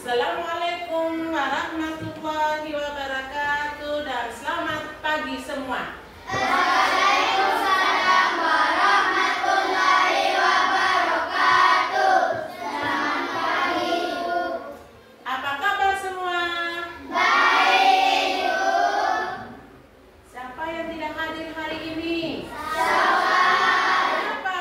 Assalamualaikum warahmatullahi wabarakatuh dan selamat pagi semua. Waalaikumsalam warahmatullahi wabarakatuh. Selamat pagi. Apa kabar semua? Baik, Ibu. Siapa yang tidak hadir hari ini? Kenapa?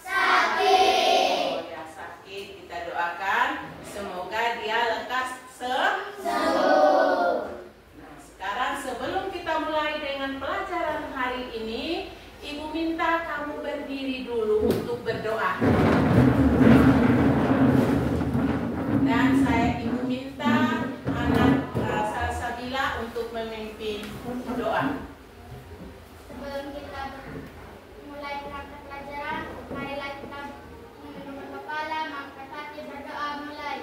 Sakit. Oh ya, sakit. Kita doakan semoga dia lekas sembuh. Nah, sekarang sebelum kita mulai dengan pelajaran hari ini, Ibu minta kamu berdiri dulu untuk berdoa. Dan Ibu minta anak Salsabila untuk memimpin doa. Sebelum kita mulai berangkat pelajaran, marilah kita menundukkan kepala, mengangkat hati, berdoa mulai.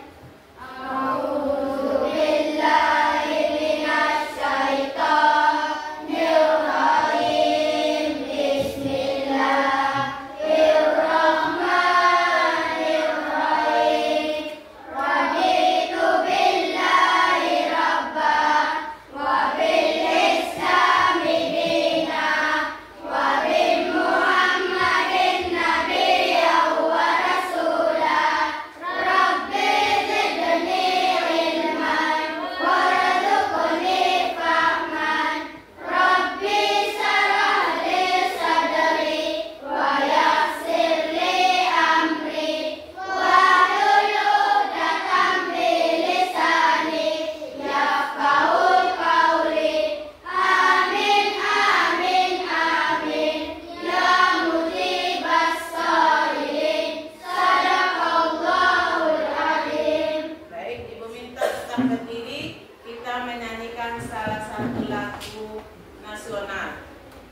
Berdiri, kita menyanyikan salah satu lagu nasional.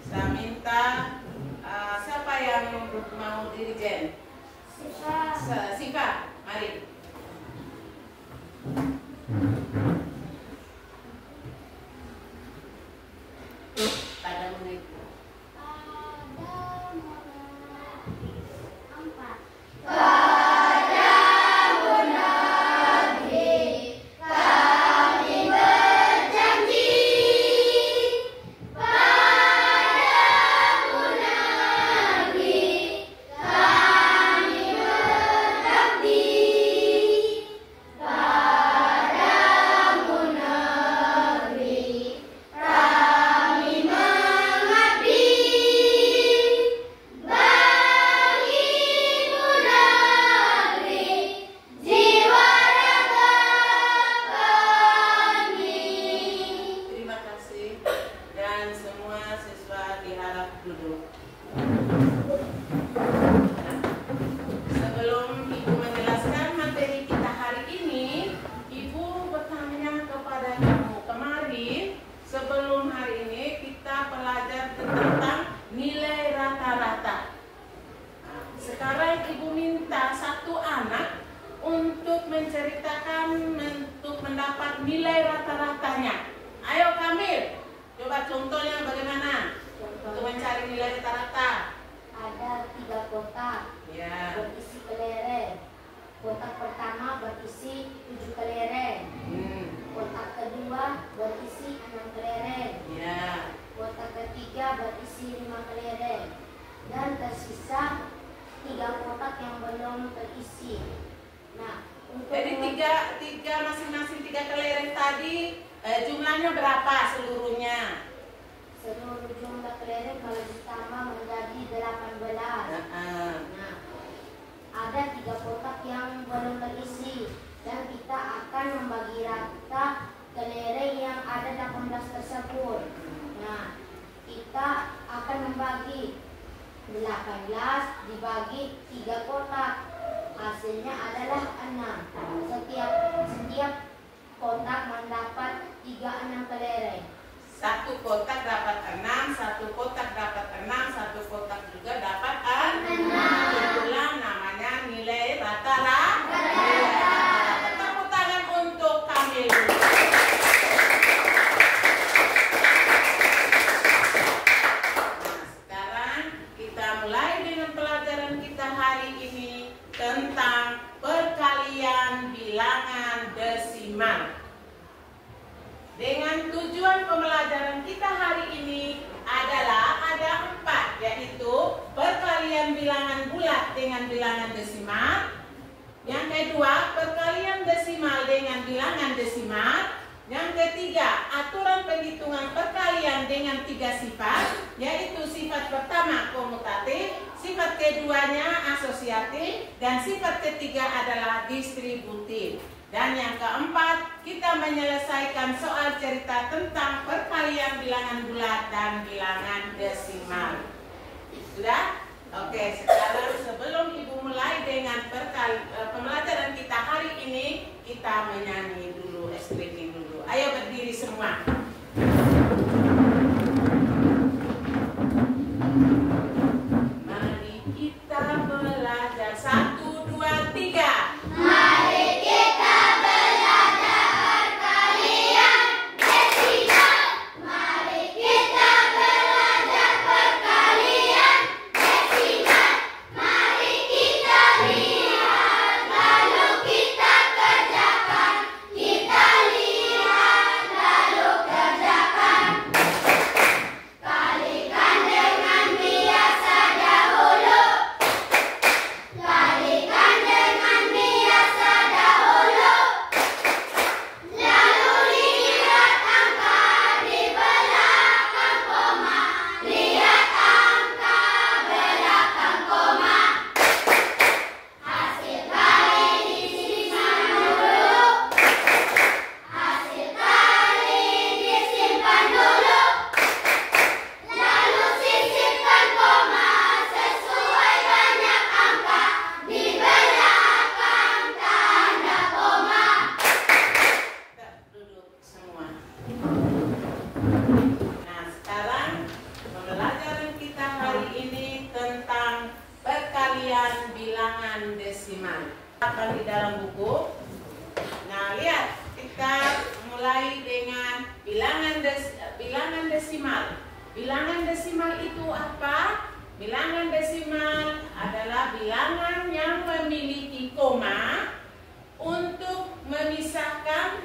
Saya minta siapa yang mau dirijen? Siva, mari. Pada menit. Sebelum Ibu menjelaskan materi kita hari ini, Ibu bertanya kepada kamu. Kemarin, sebelum hari ini kita belajar tentang nilai rata-rata. Sekarang Ibu minta satu anak untuk menceritakan untuk mendapat nilai rata-ratanya. Ayo Kamil, coba contohnya bagaimana untuk mencari nilai rata-rata. Ada 3 kotak berisi kelereng. Kotak pertama berisi 7 kelereng. Kotak kedua berisi 6 kelereng. Kotak ketiga berisi 5 kelereng. Dan tersisa 3 kotak yang belum terisi. Nah, jadi tiga masing-masing 3 kelereng tadi jumlahnya berapa seluruhnya? Seluruh jumlah kelereng kalau ditambah menjadi 18. Nah, ada 3 kotak yang belum terisi dan kita akan membagi rata kelereng yang ada 18 tersebut. Nah, kita akan membagi 18 dibagi 3 kotak. Hasilnya adalah 6. Setiap kotak mendapat 36 kelereng. Satu kotak dapat 6, satu kotak dapat 6, satu kotak juga dapat 6. Itulah namanya nilai rata-rata. Tepuk tangan untuk Kamil. Nah, sekarang kita mulai dengan pelajaran kita hari ini tentang perkalian bilangan desi. desimal. Dengan tujuan pembelajaran kita hari ini adalah ada 4, yaitu perkalian bilangan bulat dengan bilangan desimal. Yang kedua, perkalian desimal dengan bilangan desimal. Yang ketiga, aturan penghitungan perkalian dengan 3 sifat, yaitu sifat pertama komutatif, sifat keduanya asosiatif, dan sifat ketiga adalah distributif. Dan yang keempat, kita menyelesaikan soal cerita tentang perkalian bilangan bulat dan bilangan desimal. Sudah? Oke, sekarang sebelum Ibu mulai dengan pembelajaran kita hari ini, kita menyanyi dulu, speaking dulu. Ayo berdiri semua. Mari kita belajar 1, 2, 3. Mari kita belajar perkalian desimal. Mari kita belajar perkalian desimal. Mari kita lihat lalu kita kerjakan. Kita lihat lalu kerjakan. Kalikan dengan biasa dahulu. Kalikan dengan biasa dahulu. Lalu lihat angka di belakang koma. Lihat angka belakang koma. Hasil kali disimpan dulu. Hasil kali disimpan dulu. Lalu sisipkan koma sesuai banyak angka di belakang tanda koma. Kita duduk semua. Nah, sekarang pembelajaran kita hari ini tentang perkalian bilangan desimal. Apa di dalam buku? Nah, lihat, kita mulai dengan bilangan desimal. Bilangan desimal itu apa? Bilangan desimal adalah bilangan yang memiliki koma untuk memisahkan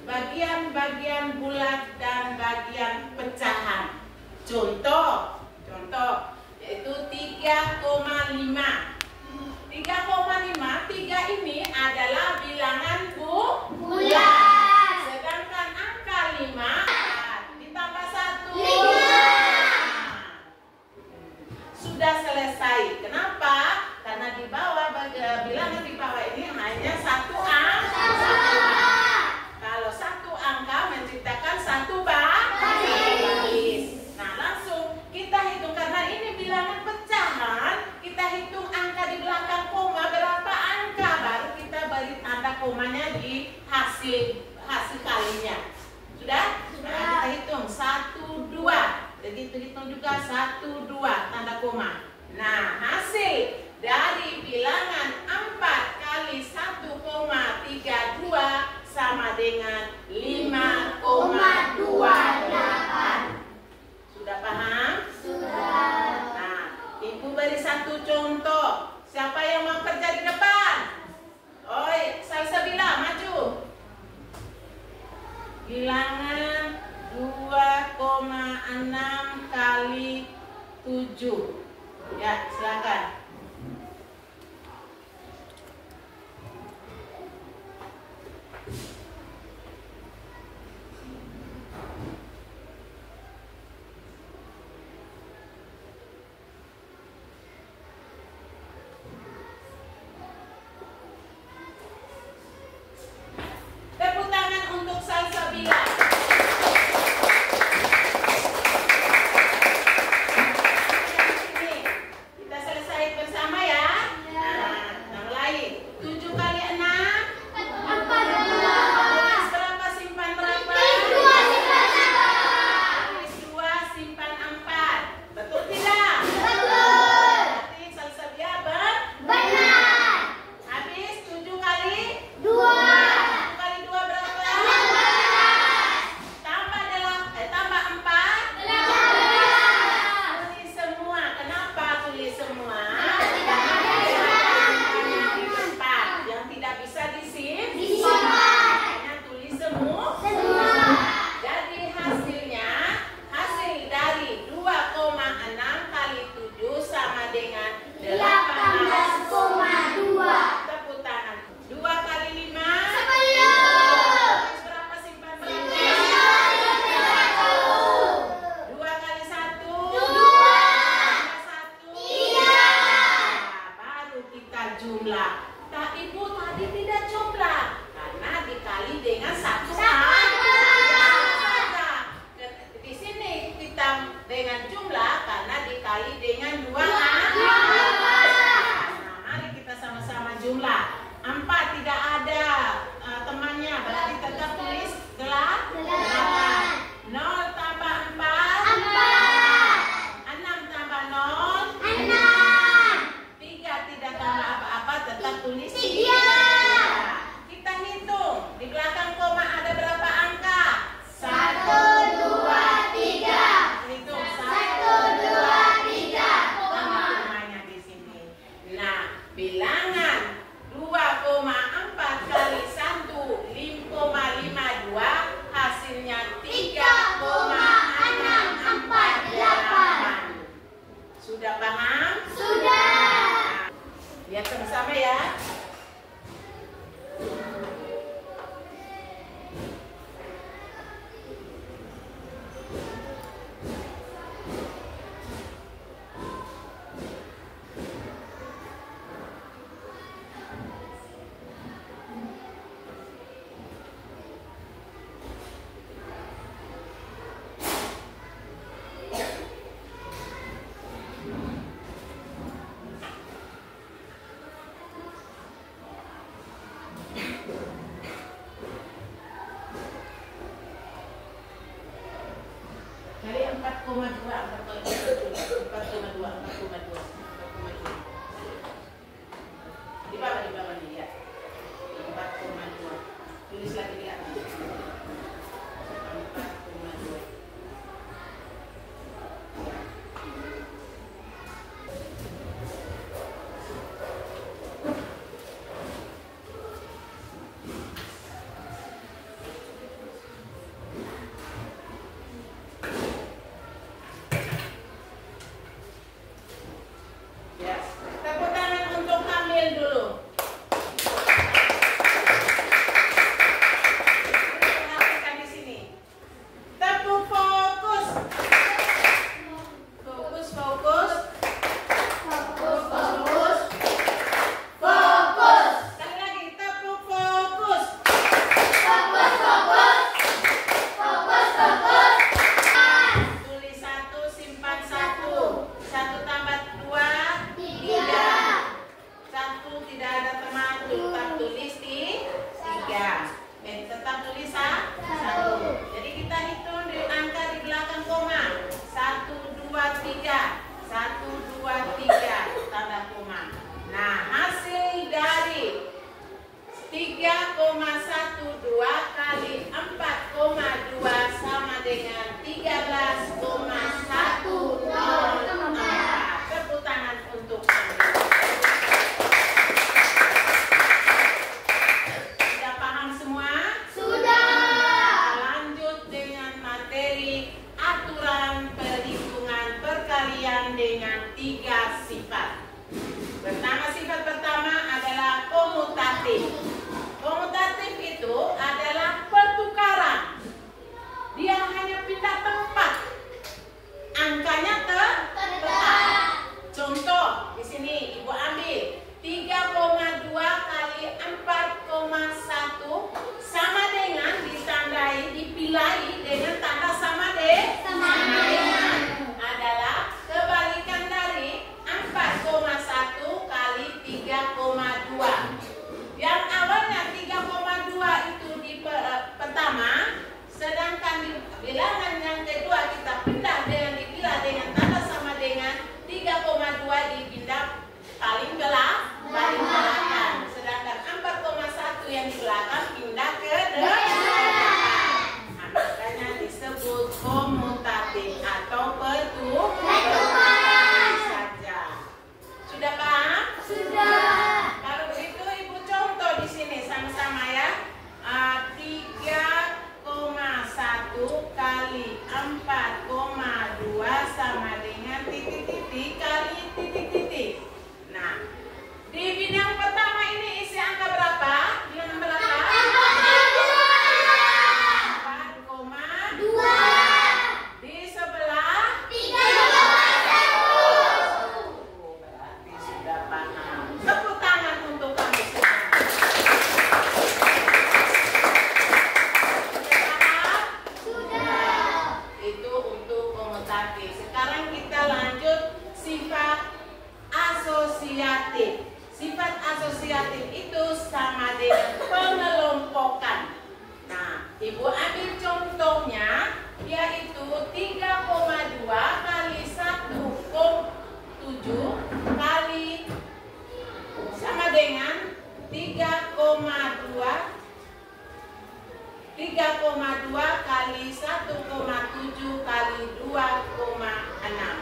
bagian-bagian bulat dan bagian pecahan. Contoh yaitu 3,5. 3,5, 3 ini adalah bilangan bulat. Sedangkan angka 5 ditambah 1. Sudah selesai. Kenapa? Karena di bawah bilangan di bawah ini hanya 1 angka. Kalau 1 angka menciptakan 1 baris. Nah, langsung kita hitung karena ini bilangan pecahan, kita hitung angka di belakang koma berapa angka, baru kita beri tanda komanya di hasil kalinya. Sudah? Nah, kita hitung 1, 2. Begitu hitung juga 1, 2 tanda koma. Nah, hasil dari bilangan 4 kali 1,32 sama dengan 5,28. Sudah paham? Sudah. Nah, Ibu beri 1 contoh. Siapa yang mau kerja di depan? Oi, Salsabila, maju. Bilangan 2,6 kali 7. Ya, silakan. Tepuk tangan untuk Salsabila. Kita selesai Di bawah nih ya. 4,2. Tulis lagi di atas. 4,2. Dengan 3 sifat. Sifat pertama adalah komutatif. Komutatif itu adalah pertukaran. Dia hanya pindah tempat. Angkanya tetap. Contoh di sini Ibu ambil 3,2 kali 4,1 sama dengan ditandai, dipilai dengan tanda sama dengan adalah kebalikan dari 4,1 kali 3,2. Yang awalnya 3,2 itu di pertama, sedangkan di bilangan yang kedua kita pindah dengan dipilah dengan tanda sama dengan 3,2 dipindah paling belakang. Sedangkan 4,1 yang di belakang pindah ke depan. Makanya disebut komutatif atau pertukaran saja. Sudah paham? Sudah. Kalau begitu Ibu contoh di sini sama-sama ya. 3,1 kali 4,2 sama dengan titik-titik kali titik-titik. Nah, di bidang pertama ini isi angka berapa? Bilangan berapa? 4,2. Di sebelah 3,1. berarti sudah paham. Tepuk tangan untuk kami semua. Sudah paham? Sudah. Itu untuk komutatif. Sekarang kita lanjut sifat asosiatif. Sifat asosiatif itu sama dengan pengelompokan. Nah, Ibu ambil contohnya, yaitu 3,2 kali 1,7 kali sama dengan 3,2 kali 1,7 kali 2,6.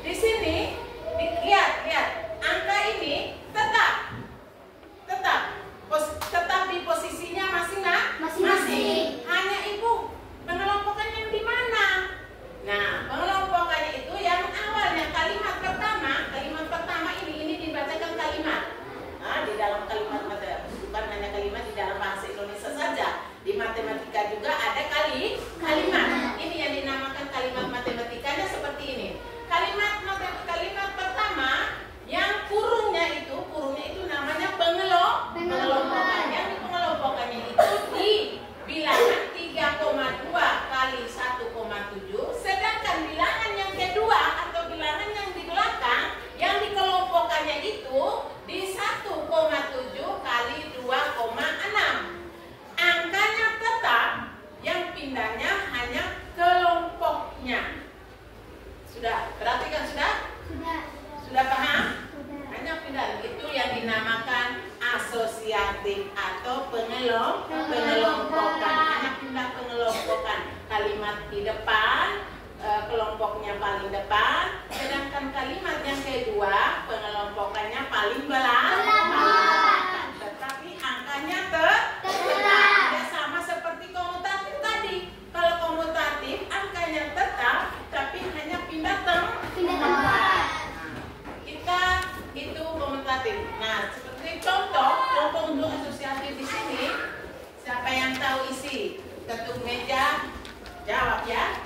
Di sini lihat angka ini tetap di posisinya masing-masing. Hanya Ibu pengelompokannya di mana? Nah, pengelompokannya itu yang awalnya kalimat pertama ini dibacakan kalimat. Nah, di dalam kalimat bukan hanya kalimat di dalam bahasa Indonesia saja. Di matematika juga ada kalimat. Ini yang dinamakan kalimat matematikanya seperti ini. Kalimat pertama yang kurungnya itu namanya pengelompokan. Yang di pengelompokannya itu di bilangan 3,2 kali 1,7, sedangkan bilangan yang kedua atau bilangan yang di belakang yang dikelompokannya itu di 1,7 kali 2,6. Angkanya tetap, yang pindahnya hanya ketuk meja, jawab ya.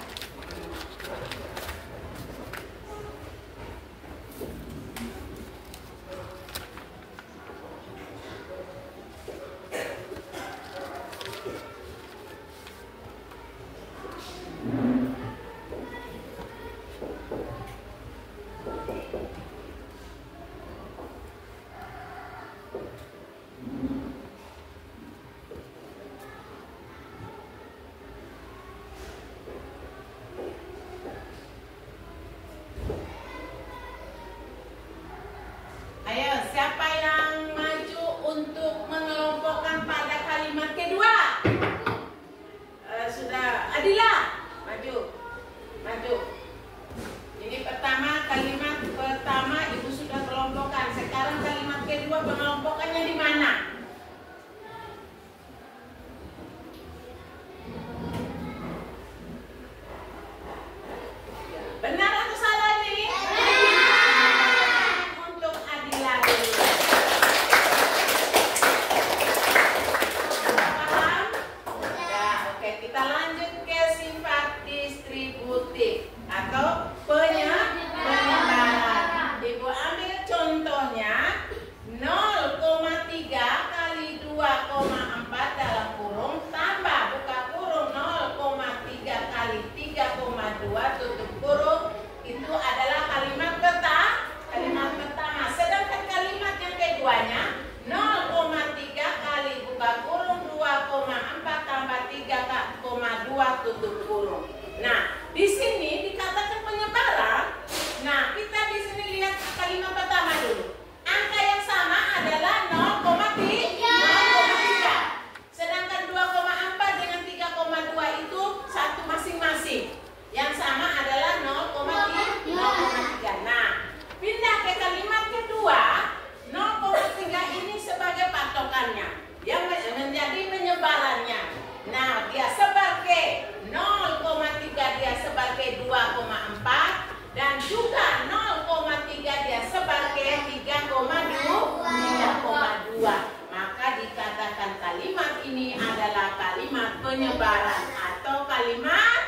Penyebaran atau kalimat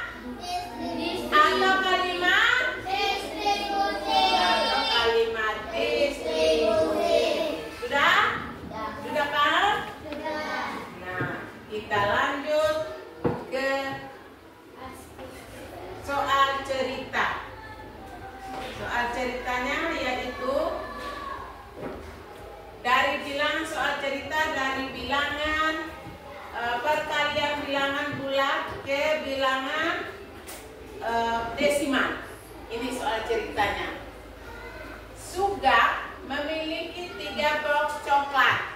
distribusi. Sudah paham? Nah, kita lanjut ke soal cerita. Soal ceritanya yaitu dari bilangan soal cerita dari bilangan perkalian bilangan bulat ke bilangan desimal. Ini soal ceritanya. Sugak memiliki 3 box coklat.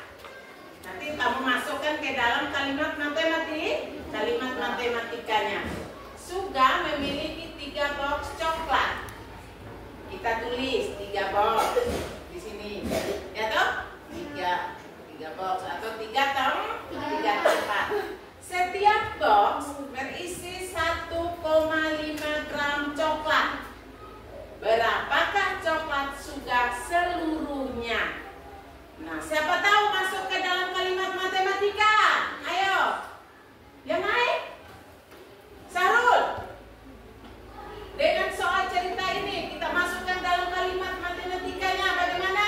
Nanti kamu masukkan ke dalam kalimat matematikanya. Sugak memiliki 3 box coklat. Kita tulis 3 box di sini. Ya toh? 3 box atau 3 tempat. Setiap box berisi 1,5 gram coklat. Berapakah coklat Sugak seluruhnya? Nah, siapa tahu masuk ke dalam kalimat matematika? Ayo. Yang naik? Sarul. Dengan soal cerita ini kita masukkan dalam kalimat matematikanya bagaimana?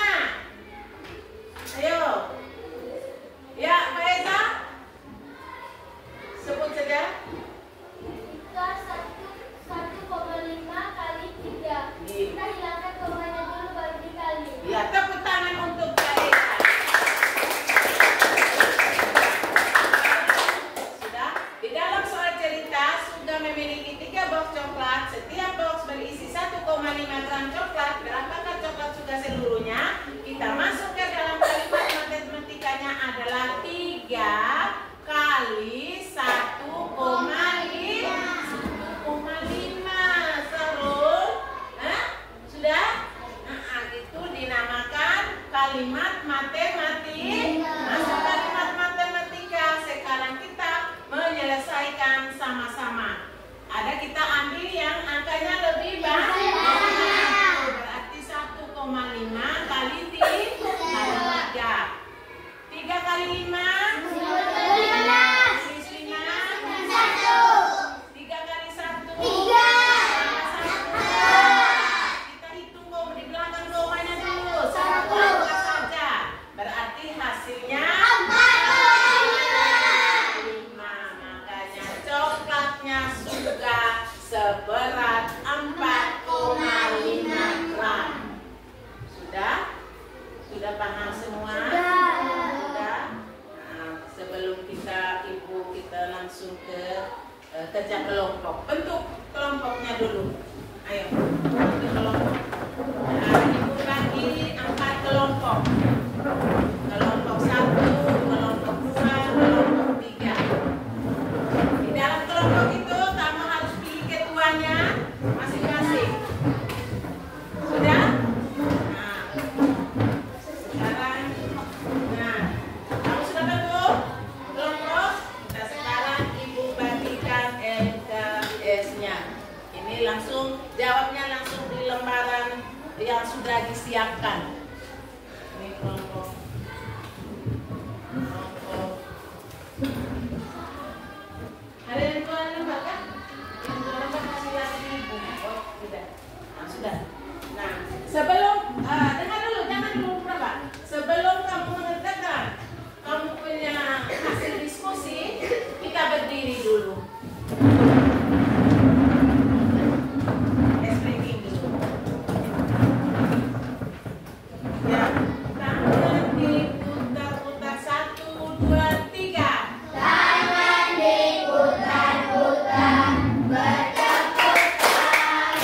Ayo. Ya, Mbak Eza? Sebut saja. Jika 1,5 kali 3. Kita hilangkan komanya dulu baru dikali. Ya, tepuk tangan untuk Mbak Eza. Sudah? Di dalam soal cerita sudah memiliki 3 box coklat. Setiap box berisi 1,5 gram coklat. Berapakah coklat Sugak seluruhnya? Kita masuk ke dalam kalimat matematikanya adalah 3 kali 1,5. Sarul. Sudah? Itu dinamakan kalimat matematik. Masuk kalimat matematika. Sekarang kita menyelesaikan sama-sama. Ada kita ambil yang angkanya lebih banyak. Berarti 1,5 kali 3. 3 kali 5 15. bobotnya sudah seberat 4,5 gram. Sudah paham semua? Sudah. Nah, sebelum ibu kita langsung ke kerja kelompok. Bentuk kelompoknya dulu. Ayo, bentuk kelompok. Nah, ibu bagi 4 kelompok. Kelompok 1, kelompok 2, kelompok 3. Di dalam kelompok itu kamu harus pilih ketuanya masing-masing. Sudah? Nah, sekarang, kamu sudah bentuk kelompok. Nah, sekarang ibu bagikan LKS-nya. Ini langsung jawabnya langsung di lembaran yang sudah disiapkan. Ini kelompok. Ada yang keluar lembar kan? Yang keluar lembar kasih lagi ibu. Oh, tidak. Nah, sudah. Nah, sebelum dengar dulu, jangan dulu berapa. Sebelum kamu mengerjakan, kamu punya hasil diskusi, kita berdiri dulu. Explaining dulu. Ya, tangan diputar-putar 1, 2, 3. Tangan diputar-putar, bertepuk tangan.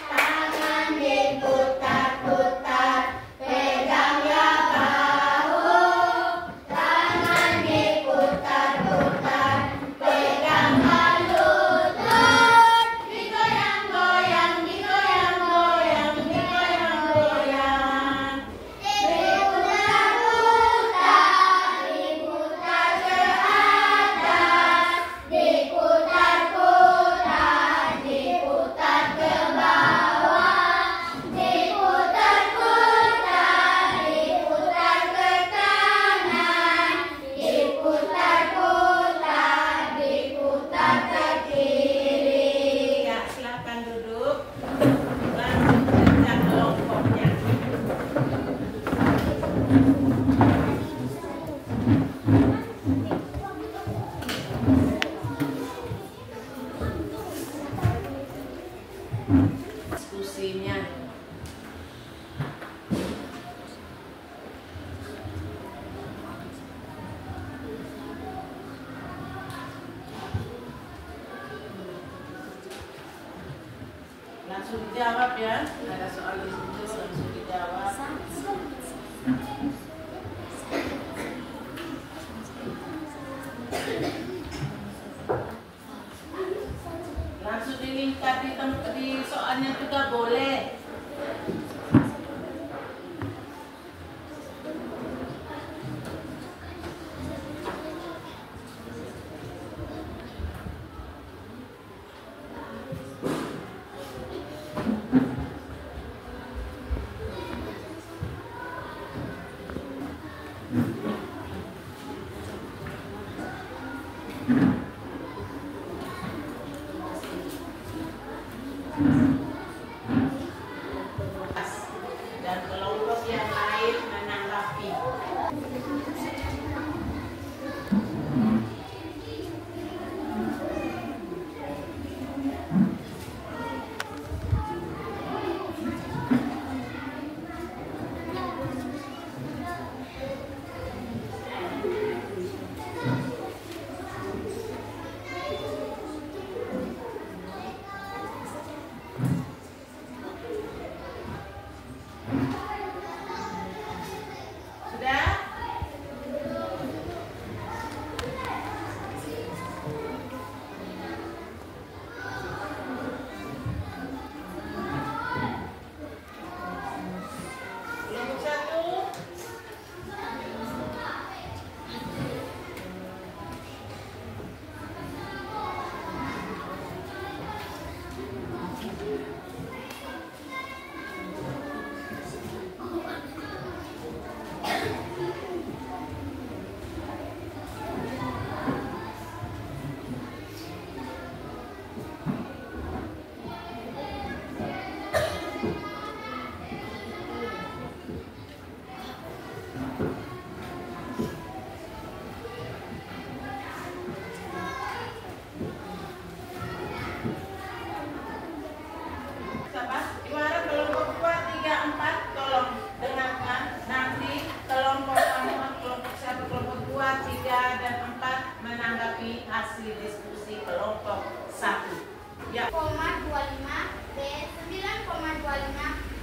Tangan diputar-putar, peganglah bahu. Tangan diputar-putar, peganglah lutut. Digoyang-goyang, digoyang-goyang, digoyang-goyang. Diputar-putar, diputar ke atas. Diputar-putar, diputar ke bawah. Diputar-putar, diputar ke kanan. Diputar-putar, diputar ke kiri. Ya, silakan duduk. Langsung kerja kelompoknya. Diskusinya. Langsung dijawab ya. Ada soal di situ langsung dijawab. Langsung dilingkar di soalnya juga boleh. hasil diskusi kelompok 1. Ya. 0,25, B 9,25,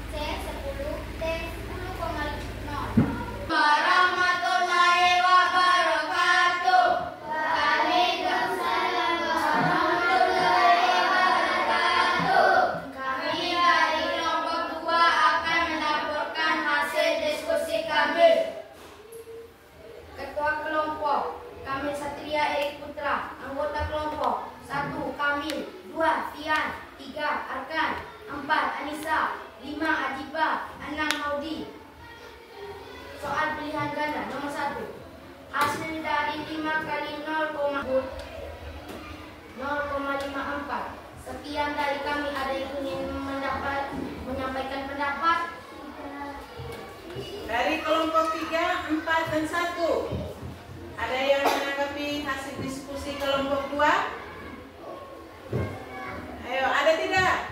C 10, D 10,0. Warahmatullahi wabarakatuh. Waalaikumsalam warahmatullahi wabarakatuh. Kami dari kelompok 2 akan melaporkan hasil diskusi kami. Ketua kelompok Kamil Satria Erik Putra. Anggota kelompok 1 Kamil, 2 Fian, 3 Arkan, 4 Anissa, 5 Adiba, 6 Maudi. Soal pilihan ganda nomor 1. Hasil dari 5 kali 0,54. Sekian dari kami. Ada yang ingin menyampaikan pendapat? Dari kelompok 3, 4, dan 1. Ada yang menanggapi hasil diskusi kelompok 2? Ayo, ada tidak?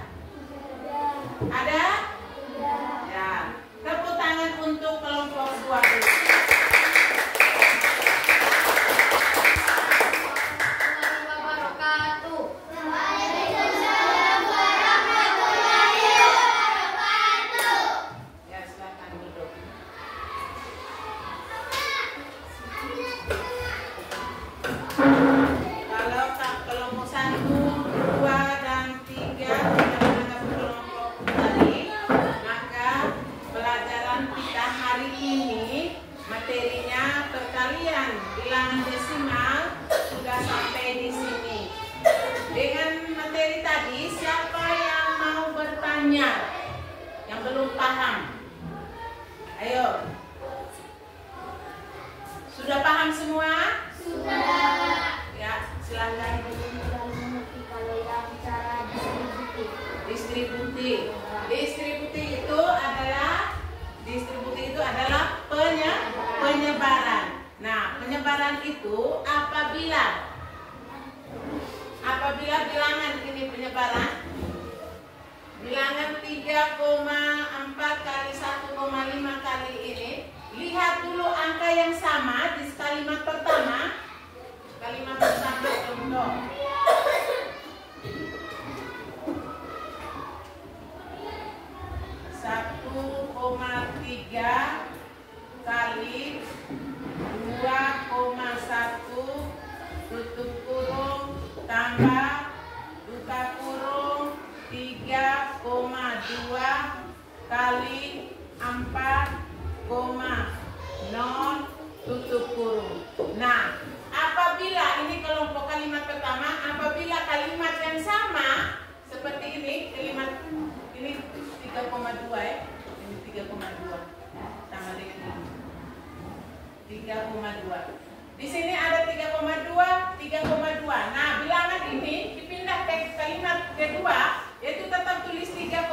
Ada? Ya. Tepuk tangan untuk kelompok 2 dulu. Ya, silakan duduk. Kalau kelompok 1, 2, dan 3 tidak menanggapi kelompok tadi, maka pelajaran kita hari ini materinya perkalian bilangan desimal sudah sampai di sini. Dengan materi tadi, siapa yang mau bertanya yang belum paham? Ayo. Sudah paham semua? Ya, silakan. Kalau yang cara Distribusi itu adalah penyebaran. Nah, penyebaran itu apabila bilangan ini penyebaran, bilangan 3,4 kali 1,5 kali ini, lihat dulu angka yang sama di kalimat pertama. Kalimat pertama contoh. 1,3 kali 2,1 tutup kurung tambah buka kurung 3,2 kali 4,0 tutup kurung. Nah, apabila ini kelompok kalimat pertama, apabila kalimat yang sama seperti ini, kalimat ini 3,2 ya. Ini 3,2 sama dengan ini. 3,2. Di sini ada 3,2, 3,2. Nah, bilangan ini dipindah ke kalimat kedua, yaitu tetap tulis 3,2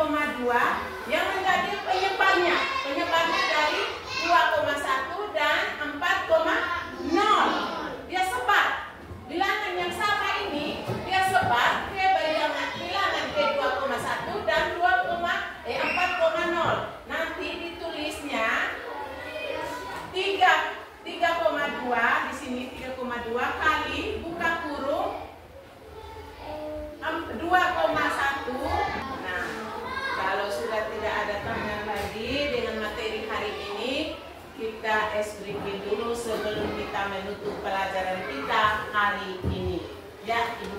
yang menjadi penyebarnya. Penyebarnya dari 2,1 dan 4,0. Dia sebar. Bilangan yang sama ini dia sebar ke bilangan ke 2,1 dan 4,0. Nanti ditulisnya 3,2 di sini 3,2 kali buka kurung 2,1. Nah, kalau sudah tidak ada tanya lagi dengan materi hari ini, kita breaking dulu sebelum kita menutup pelajaran kita hari ini. Ya, Ibu